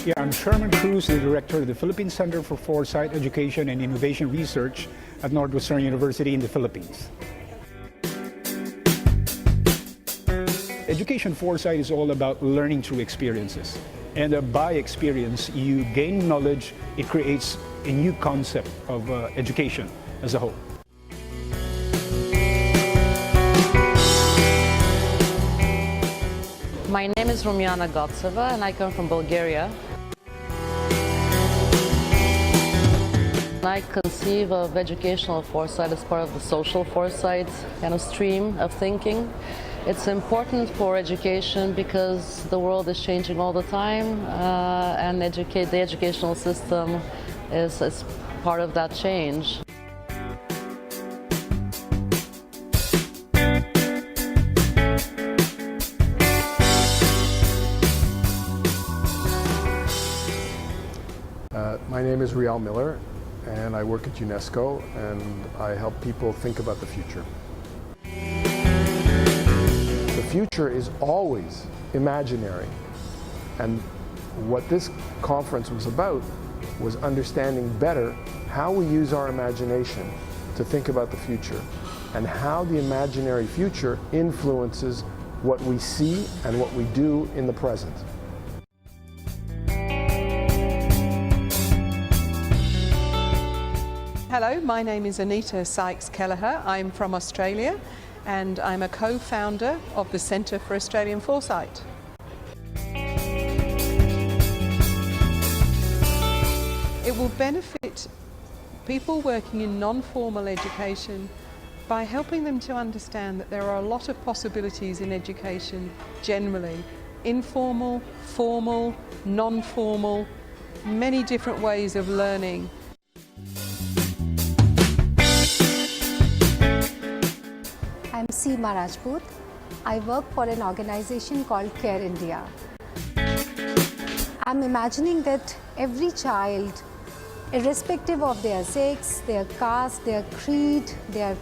Yeah, I'm Sherman Cruz, the director of the Philippine Center for Foresight, Education and Innovation Research at Northwestern University in the Philippines. Education foresight is all about learning through experiences. And by experience, you gain knowledge, it creates a new concept of education as a whole. My name is Rumiana Gotseva and I come from Bulgaria. I conceive of educational foresight as part of the social foresight kind of stream of thinking. It's important for education because the world is changing all the time and the educational system is part of that change. My name is Rial Miller, and I work at UNESCO, and I help people think about the future. The future is always imaginary, and what this conference was about was understanding better how we use our imagination to think about the future, and how the imaginary future influences what we see and what we do in the present. Hello, my name is Anita Sykes-Kelleher. I'm from Australia and I'm a co-founder of the Centre for Australian Foresight. It will benefit people working in non-formal education by helping them to understand that there are a lot of possibilities in education generally. Informal, formal, non-formal, many different ways of learning. I'm Seema Rajput. I work for an organization called Care India. I'm imagining that every child, irrespective of their sex, their caste, their creed, their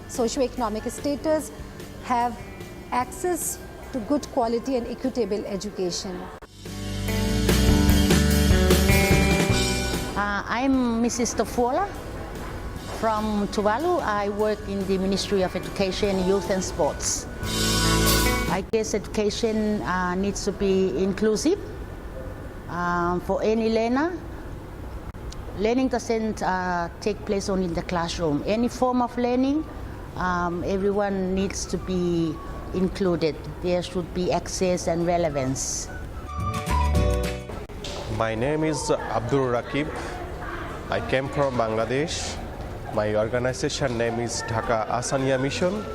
socioeconomic status, have access to good quality and equitable education. I'm Mrs. Tofola. From Tuvalu, I work in the Ministry of Education, Youth and Sports. I guess education needs to be inclusive for any learner. Learning doesn't take place only in the classroom. Any form of learning, everyone needs to be included. There should be access and relevance. My name is Abdul Rakib. I came from Bangladesh. My organization name is Dhaka Asania Mission,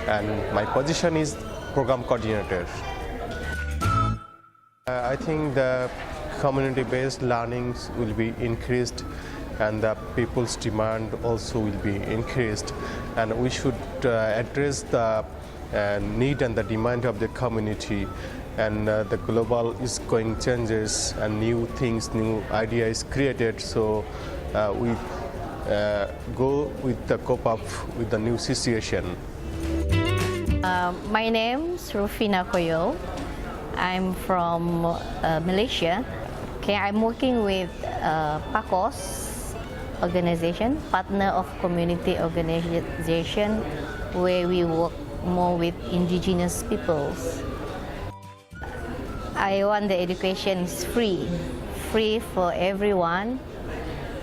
and my position is Program Coordinator. I think the community-based learnings will be increased and the people's demand also will be increased, and we should address the need and the demand of the community, and the global is going changes and new things, new ideas created, so we go with the cope up with the new situation. My name is Rufina Koyo. I'm from Malaysia. Okay, I'm working with PACOS organization, Partner of Community Organization, where we work more with indigenous peoples. I want the education is free for everyone.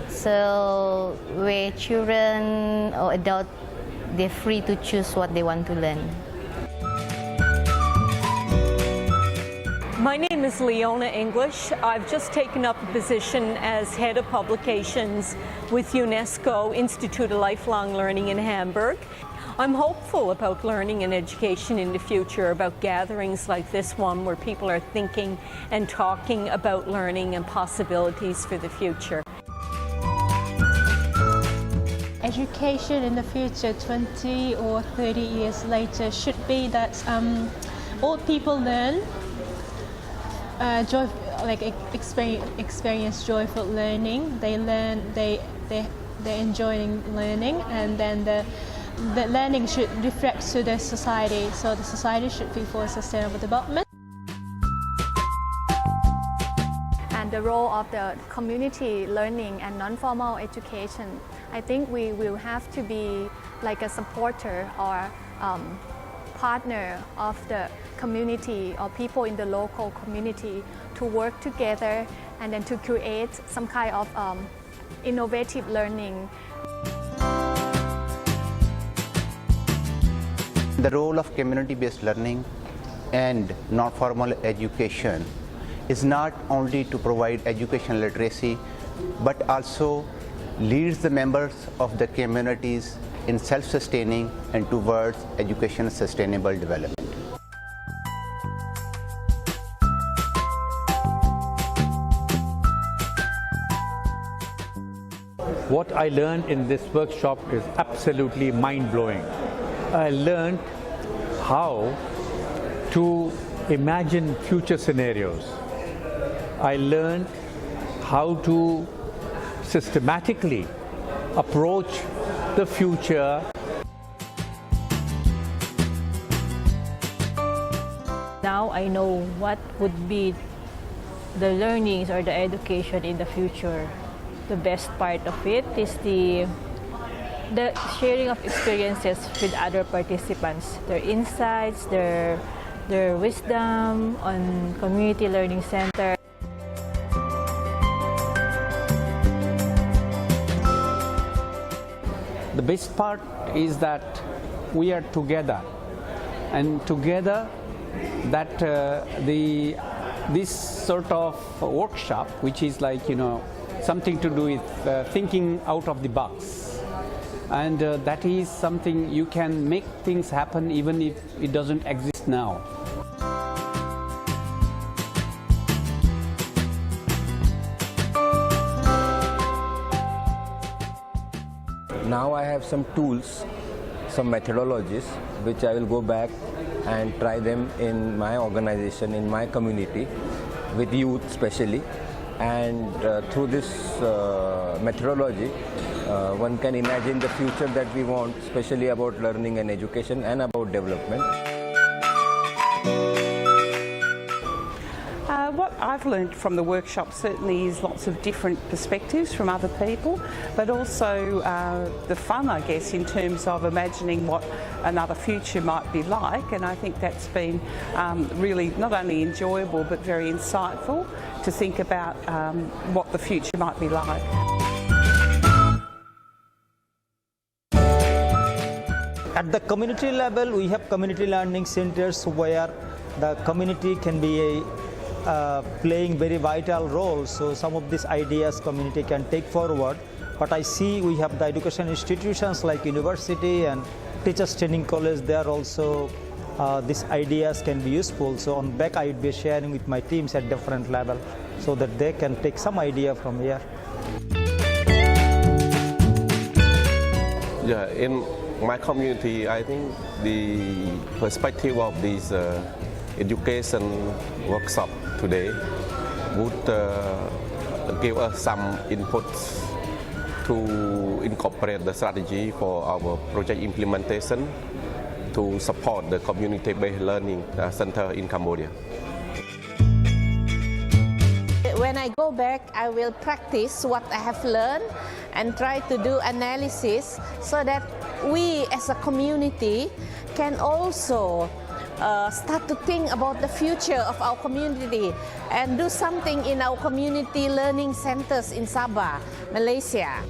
So where children or adults, they're free to choose what they want to learn. My name is Leona English. I've just taken up a position as head of publications with UNESCO Institute of Lifelong Learning in Hamburg. I'm hopeful about learning and education in the future, about gatherings like this one where people are thinking and talking about learning and possibilities for the future. Education in the future, 20 or 30 years later, should be that old people learn, experience joyful learning. They learn, they're enjoying learning, and then the learning should reflect to the society. So the society should be for sustainable development. And and the role of the community learning and non-formal education, I think we will have to be like a supporter or partner of the community or people in the local community to work together and then to create some kind of innovative learning. The role of community-based learning and non-formal education is not only to provide educational literacy, but also leads the members of the communities in self-sustaining and towards education sustainable development. What I learned in this workshop is absolutely mind-blowing. I learned how to imagine future scenarios. I learned how to systematically approach the future. Now I know what would be the learnings or the education in the future. The best part of it is the sharing of experiences with other participants, their insights, their wisdom on community learning center. The best part is that we are together, and together that this sort of workshop, which is like something to do with thinking out of the box. And that is something you can make things happen even if it doesn't exist now. Now I have some tools, some methodologies, which I will go back and try them in my organization, in my community, with youth especially. And through this methodology, one can imagine the future that we want, especially about learning and education and about development. What I've learned from the workshop certainly is lots of different perspectives from other people, but also the fun, I guess, in terms of imagining what another future might be like. And I think that's been really not only enjoyable but very insightful to think about what the future might be like. At the community level, we have community learning centers where the community can be playing very vital role. So some of these ideas community can take forward. But I see we have the education institutions like university and teachers training college. There also these ideas can be useful. So on back I would be sharing with my teams at different level so that they can take some idea from here. Yeah, in my community, I think the perspective of this education workshop today would give us some inputs to incorporate the strategy for our project implementation to support the community-based learning center in Cambodia. When I go back, I will practice what I have learned and try to do analysis so that we as a community can also start to think about the future of our community and do something in our community learning centers in Sabah, Malaysia.